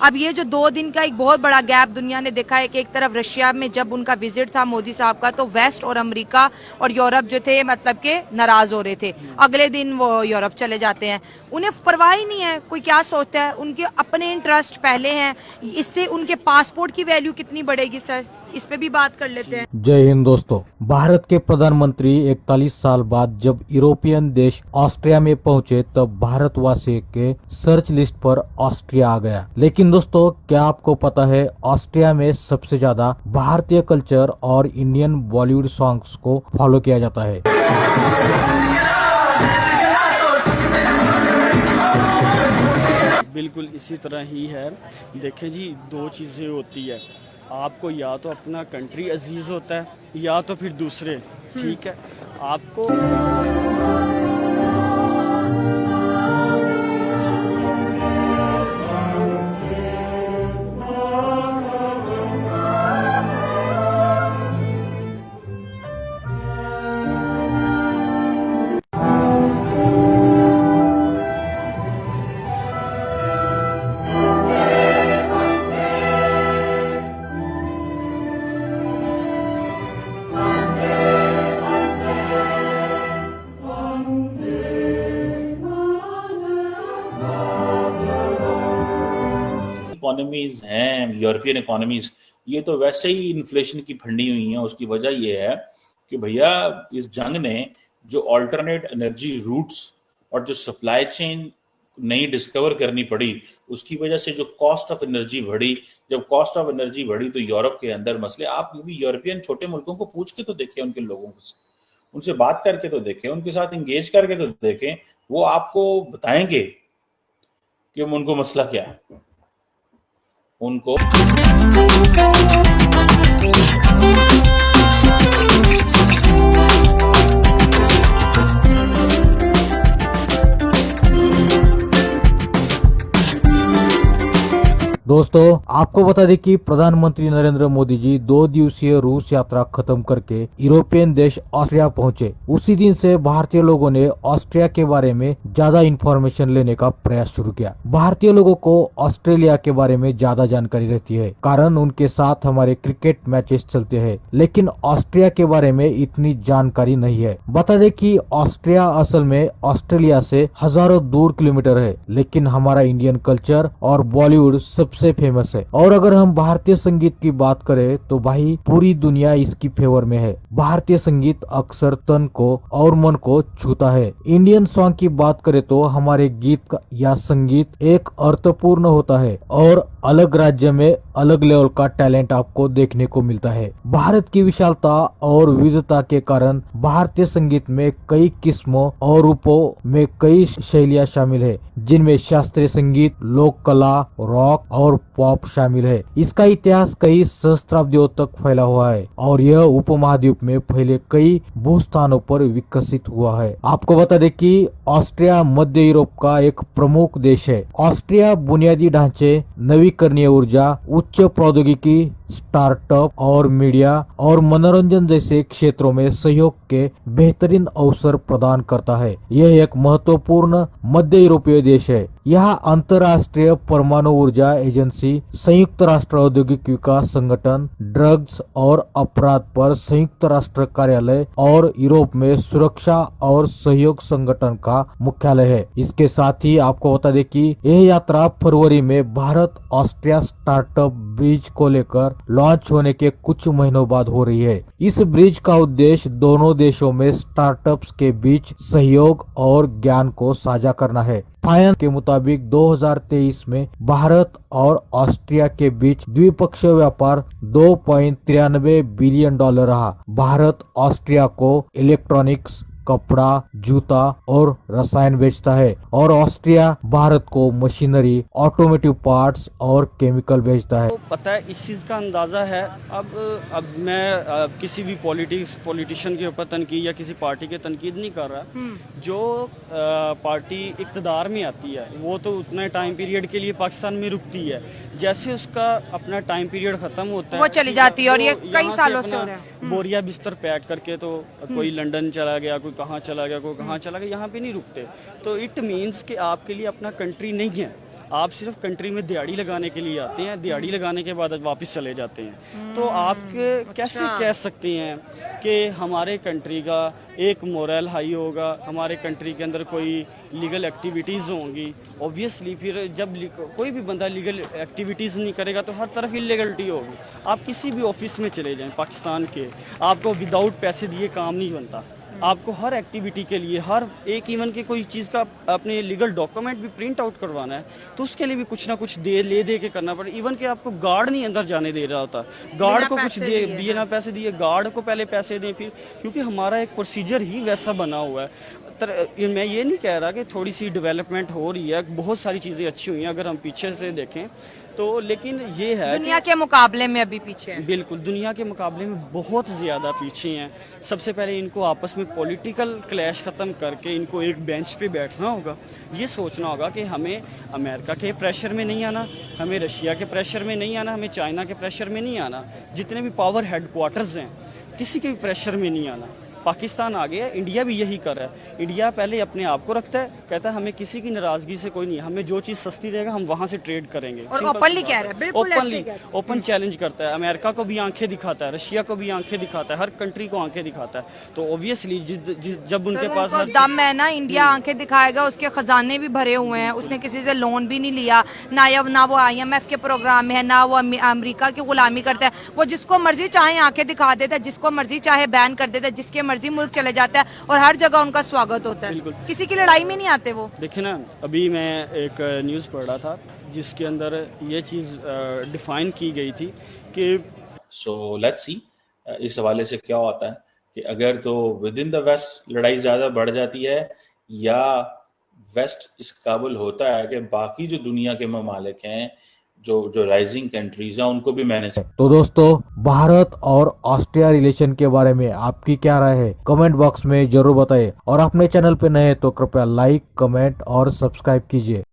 अब ये जो 2 दिन का एक बहुत बड़ा गैप दुनिया ने देखा है कि एक तरफ रशिया में जब उनका विजिट था मोदी साहब का, तो वेस्ट और अमेरिका और यूरोप जो थे मतलब के नाराज हो रहे थे। अगले दिन वो यूरोप चले जाते हैं, उन्हें परवाह ही नहीं है कोई क्या सोचता है, उनके अपने इंटरेस्ट पहले हैं। इससे उनके पासपोर्ट की वैल्यू कितनी बढ़ेगी सर, इस पे भी बात कर लेते हैं। जय हिंद दोस्तों। भारत के प्रधानमंत्री 41 साल बाद जब यूरोपियन देश ऑस्ट्रिया में पहुंचे तब भारतवासी के सर्च लिस्ट पर ऑस्ट्रिया आ गया। लेकिन दोस्तों, क्या आपको पता है ऑस्ट्रिया में सबसे ज्यादा भारतीय कल्चर और इंडियन बॉलीवुड सॉन्ग्स को फॉलो किया जाता है। बिल्कुल इसी तरह ही है। देखें जी, 2 चीज़ें होती है, आपको या तो अपना कंट्री अजीज़ होता है या तो फिर दूसरे, ठीक है। आपको इकोनॉमीज हैं, यूरोपियन इकोनॉमीज, ये तो वैसे ही इन्फ्लेशन की फंडी हुई हैं। उसकी वजह ये है कि भैया इस जंग ने जो अल्टरनेट एनर्जी रूट्स और जो सप्लाई चेन नई डिस्कवर करनी पड़ी, उसकी वजह से जो कॉस्ट ऑफ एनर्जी बढ़ी। जब कॉस्ट ऑफ एनर्जी बढ़ी तो यूरोप के अंदर मसले, आप भी यूरोपियन छोटे मुल्कों को पूछ के तो देखें, उनके लोगों से, उनसे बात करके तो देखें, उनके साथ इंगेज करके तो देखें, वो आपको बताएंगे कि उनको मसला क्या है। उनको दोस्तों, आपको बता दें कि प्रधानमंत्री नरेंद्र मोदी जी 2 दिवसीय रूस यात्रा खत्म करके यूरोपियन देश ऑस्ट्रिया पहुंचे। उसी दिन से भारतीय लोगों ने ऑस्ट्रिया के बारे में ज्यादा इंफॉर्मेशन लेने का प्रयास शुरू किया। भारतीय लोगों को ऑस्ट्रेलिया के बारे में ज्यादा जानकारी रहती है, कारण उनके साथ हमारे क्रिकेट मैचेस चलते हैं, लेकिन ऑस्ट्रिया के बारे में इतनी जानकारी नहीं है। बता दें कि ऑस्ट्रिया असल में ऑस्ट्रेलिया से हजारों दूर किलोमीटर है, लेकिन हमारा इंडियन कल्चर और बॉलीवुड सबसे फेमस है। और अगर हम भारतीय संगीत की बात करें तो भाई पूरी दुनिया इसकी फेवर में है। भारतीय संगीत अक्सर तन को और मन को छूता है। इंडियन सॉन्ग की बात करें तो हमारे गीत या संगीत एक अर्थपूर्ण होता है और अलग राज्य में अलग लेवल का टैलेंट आपको देखने को मिलता है। भारत की विशालता और विविधता के कारण भारतीय संगीत में कई किस्मों और रूपों में कई शैलियां शामिल है, जिनमें शास्त्रीय संगीत, लोक कला, रॉक और पॉप शामिल है। इसका इतिहास कई सहस्त्राब्दियों तक फैला हुआ है और यह उपमहाद्वीप में फैले कई भूस्थानों पर विकसित हुआ है। आपको बता दें कि ऑस्ट्रिया मध्य यूरोप का एक प्रमुख देश है। ऑस्ट्रिया बुनियादी ढांचे, नवीकरणीय ऊर्जा, उच्च प्रौद्योगिकी, स्टार्टअप और मीडिया और मनोरंजन जैसे क्षेत्रों में सहयोग के बेहतरीन अवसर प्रदान करता है। यह एक महत्वपूर्ण मध्य यूरोपीय देश है। यहाँ अंतर्राष्ट्रीय परमाणु ऊर्जा एजेंसी, संयुक्त राष्ट्र औद्योगिक विकास संगठन, ड्रग्स और अपराध पर संयुक्त राष्ट्र कार्यालय और यूरोप में सुरक्षा और सहयोग संगठन का मुख्यालय है। इसके साथ ही आपको बता दें कि यह यात्रा फरवरी में भारत ऑस्ट्रिया स्टार्टअप ब्रिज को लेकर लॉन्च होने के कुछ महीनों बाद हो रही है। इस ब्रिज का उद्देश्य दोनों देशों में स्टार्टअप्स के बीच सहयोग और ज्ञान को साझा करना है। फाइनेंस के मुताबिक 2023 में भारत और ऑस्ट्रिया के बीच द्विपक्षीय व्यापार $2.93 बिलियन रहा। भारत ऑस्ट्रिया को इलेक्ट्रॉनिक्स, कपड़ा, जूता और रसायन बेचता है और ऑस्ट्रिया भारत को मशीनरी, ऑटोमोटिव पार्ट्स और केमिकल बेचता है। तो पता है इस चीज़ का अंदाज़ा है। अब मैं किसी भी पॉलिटिशियन के ऊपर तनकीद या किसी पार्टी के तनकीद नहीं कर रहा। जो पार्टी इक़्तिदार में आती है वो तो उतने टाइम पीरियड के लिए पाकिस्तान में रुकती है। जैसे उसका अपना टाइम पीरियड ख़त्म होता है वो चली जाती है और ये तो कई यहाँ सालों से से हो अपना रहा है। बोरिया बिस्तर पैक करके तो कोई लंदन चला गया, कोई कहाँ चला गया, कोई कहाँ चला गया, यहाँ पे नहीं रुकते। तो इट मीन्स कि आपके लिए अपना कंट्री नहीं है। आप सिर्फ कंट्री में दिहाड़ी लगाने के लिए आते हैं, दिहाड़ी लगाने के बाद वापस चले जाते हैं। तो आप कैसे कह सकते हैं कि हमारे कंट्री का एक मोरल हाई होगा, हमारे कंट्री के अंदर कोई लीगल एक्टिविटीज़ होंगी। ऑब्वियसली फिर जब कोई भी बंदा लीगल एक्टिविटीज़ नहीं करेगा तो हर तरफ इलीगलिटी होगी। आप किसी भी ऑफिस में चले जाएं पाकिस्तान के, आपको विदाउट पैसे दिए काम नहीं बनता। आपको हर एक्टिविटी के लिए हर एक इवन के कोई चीज़ का अपने लीगल डॉक्यूमेंट भी प्रिंट आउट करवाना है तो उसके लिए भी कुछ ना कुछ दे के करना पड़े। इवन कि आपको गार्ड नहीं अंदर जाने दे रहा होता, गार्ड को कुछ दे बिना पैसे दिए गार्ड को पहले पैसे दें फिर, क्योंकि हमारा एक प्रोसीजर ही वैसा बना हुआ है। मैं ये नहीं कह रहा कि थोड़ी सी डेवलपमेंट हो रही है, बहुत सारी चीज़ें अच्छी हुई हैं अगर हम पीछे से देखें तो, लेकिन ये है दुनिया के मुकाबले में अभी पीछे है। बिल्कुल दुनिया के मुकाबले में बहुत ज़्यादा पीछे हैं। सबसे पहले इनको आपस में पॉलिटिकल क्लैश ख़त्म करके इनको एक बेंच पे बैठना होगा। ये सोचना होगा कि हमें अमेरिका के प्रेशर में नहीं आना, हमें रशिया के प्रेशर में नहीं आना, हमें चाइना के प्रेशर में नहीं आना, जितने भी पावर हेडक्वार्टर्स हैं किसी के भी प्रेशर में नहीं आना। पाकिस्तान आ गया, इंडिया भी यही कर रहा है। इंडिया पहले अपने आप को रखता है, कहता है हमें किसी की नाराज़गी से कोई नहीं, हमें जो चीज़ सस्ती देगा हम वहाँ से ट्रेड करेंगे। और ओपनली कह रहा है, बिल्कुल ओपनली ओपन चैलेंज करता है, अमेरिका को भी आंखें दिखाता है, रशिया को भी आंखें दिखाता है, हर कंट्री को आंखें दिखाता है। तो ऑब्वियसली जब उनके पास दम है ना, इंडिया आंखें दिखाएगा, उसके खजाने भी भरे हुए हैं, उसने किसी से लोन भी नहीं लिया, ना वो IMF के प्रोग्राम में है, ना वो अमेरिका की गुलामी करता है। वो जिसको मर्जी चाहे आंखें दिखा देता है, जिसको मर्जी चाहे बैन कर देता है, जिसके मर्जी मुल्क चले जाता है और हर जगह उनका स्वागत होता है। किसी की लड़ाई में नहीं आते वो। देखिए ना, अभी मैं एक न्यूज़ पढ़ रहा था जिसके अंदर ये चीज़ डिफाइन की गई थी कि सो लेट्स सी इस हवाले से क्या होता है कि अगर तो विद इन द वेस्ट लड़ाई ज़्यादा बढ़ जाती है या वेस्ट इस काबिल होता है कि बाकी जो दुनिया के ममालिक हैं जो राइजिंग कंट्रीज हैं उनको भी मैनेज। तो दोस्तों, भारत और ऑस्ट्रिया रिलेशन के बारे में आपकी क्या राय है कमेंट बॉक्स में जरूर बताएं और अपने चैनल पे नए तो कृपया लाइक, कमेंट और सब्सक्राइब कीजिए।